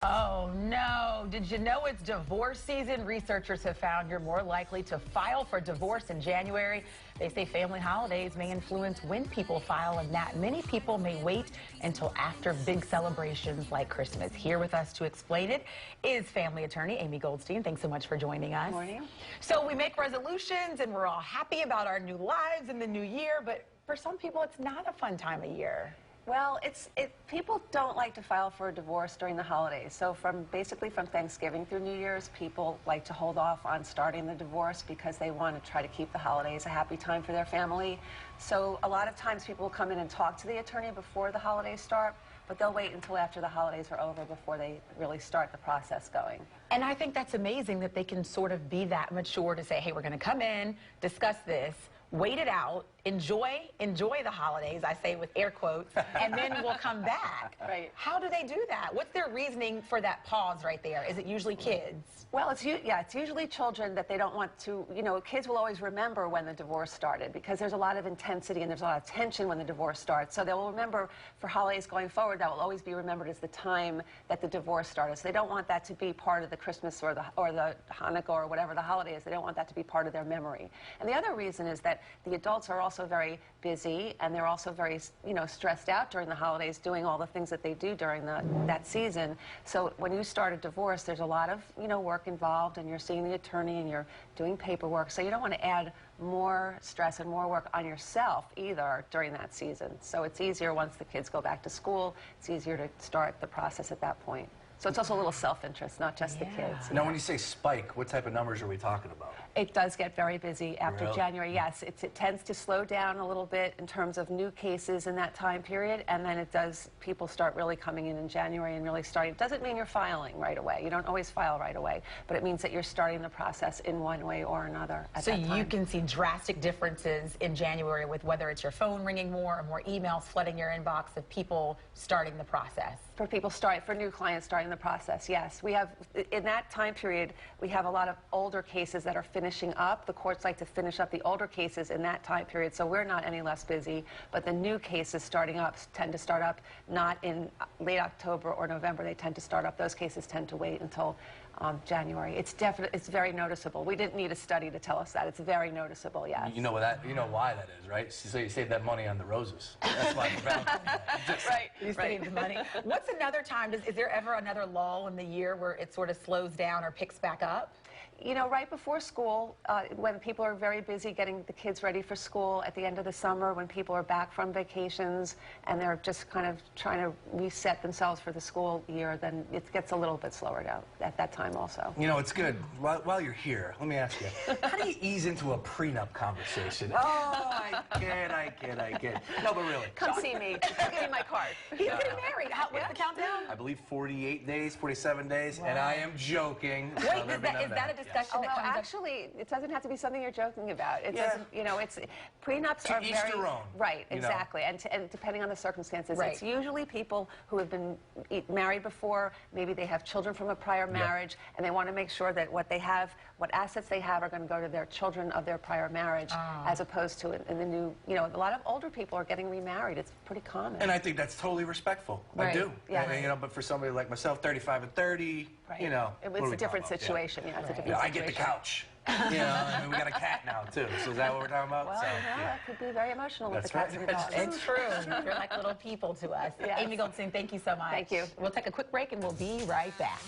Oh no, did you know it's divorce season? Researchers have found you're more likely to file for divorce in January. They say family holidays may influence when people file, and that many people may wait until after big celebrations like Christmas. Here with us to explain it is family attorney Amy Goldstein. Thanks so much for joining us. Good morning. So we make resolutions and we're all happy about our new lives in the new year, but for some people it's not a fun time of year. Well, people don't like to file for a divorce during the holidays. So basically from Thanksgiving through New Year's, people like to hold off on starting the divorce because they want to try to keep the holidays a happy time for their family. So a lot of times people will come in and talk to the attorney before the holidays start, but they'll wait until after the holidays are over before they really start the process going. And I think that's amazing that they can sort of be that mature to say, hey, we're going to come in, discuss this, wait it out, enjoy the holidays, I say with air quotes, and then we'll come back. Right. How do they do that? What's their reasoning for that pause right there? Is it usually kids? Well, it's usually children that they don't want to, kids will always remember when the divorce started because there's a lot of intensity and there's a lot of tension when the divorce starts. So they will remember for holidays going forward, that will always be remembered as the time that the divorce started. So they don't want that to be part of the Christmas or the Hanukkah or whatever the holiday is. They don't want that to be part of their memory. And the other reason is that the adults are also very busy and they're also very, stressed out during the holidays doing all the things that they do during that season. So when you start a divorce, there's a lot of, work involved, and you're seeing the attorney and you're doing paperwork. So you don't want to add more stress and more work on yourself either during that season. So it's easier once the kids go back to school. It's easier to start the process at that point. So it's also a little self-interest, not just the kids. Now, when you say spike, what type of numbers are we talking about? It does get very busy after Really? January, yes. It tends to slow down a little bit in terms of new cases in that time period, and then people start really coming in January and really starting. It doesn't mean you're filing right away. You don't always file right away, but it means that you're starting the process in one way or another at that time. So you can see drastic differences in January with whether it's your phone ringing more or more emails flooding your inbox of people starting the process. For new clients starting the process, yes. We have, in that time period, we have a lot of older cases that are finishing up. The courts like to finish up the older cases in that time period, so we're not any less busy. But the new cases starting up tend to start up not in late October or November. They tend to start up. Those cases tend to wait until January. It's very noticeable. We didn't need a study to tell us that. It's very noticeable, yes. You know why that is, right? So you save that money on the roses. That's why it's Valentine's Day. Right. You save the money. What's another time? Is there ever another lull in the year where it sort of slows down or picks back up? Right before school, when people are very busy getting the kids ready for school at the end of the summer, when people are back from vacations and they're just kind of trying to reset themselves for the school year, then it gets a little bit slower down at that time also. It's good. While you're here, let me ask you, how do you ease into a prenup conversation? Oh, I kid. No, but really. Come see me. I'll give you my card. He's getting married. What's the countdown? I believe 48 days, 47 days, and I am joking. Wait, is that a discussion that comes up? Actually, it doesn't have to be something you're joking about. It doesn't, prenups are each very... their own. Right, exactly. And depending on the circumstances. Right. It's usually people who have been married before, maybe they have children from a prior marriage, and they want to make sure that what assets they have are going to go to their children of their prior marriage, as opposed to in the new, a lot of older people are getting remarried. It's pretty common. And I think that's totally respectful. Right. I do. Yeah. But for somebody like myself, 35 and 30, right. It was a different situation. Yeah, it's a different situation. I get the couch. We got a cat now, too. So is that what we're talking about? Well, it could be very emotional with the cats and the dogs. It's true. You're like little people to us. Yes. Amy Goldstein, thank you so much. Thank you. We'll take a quick break and we'll be right back.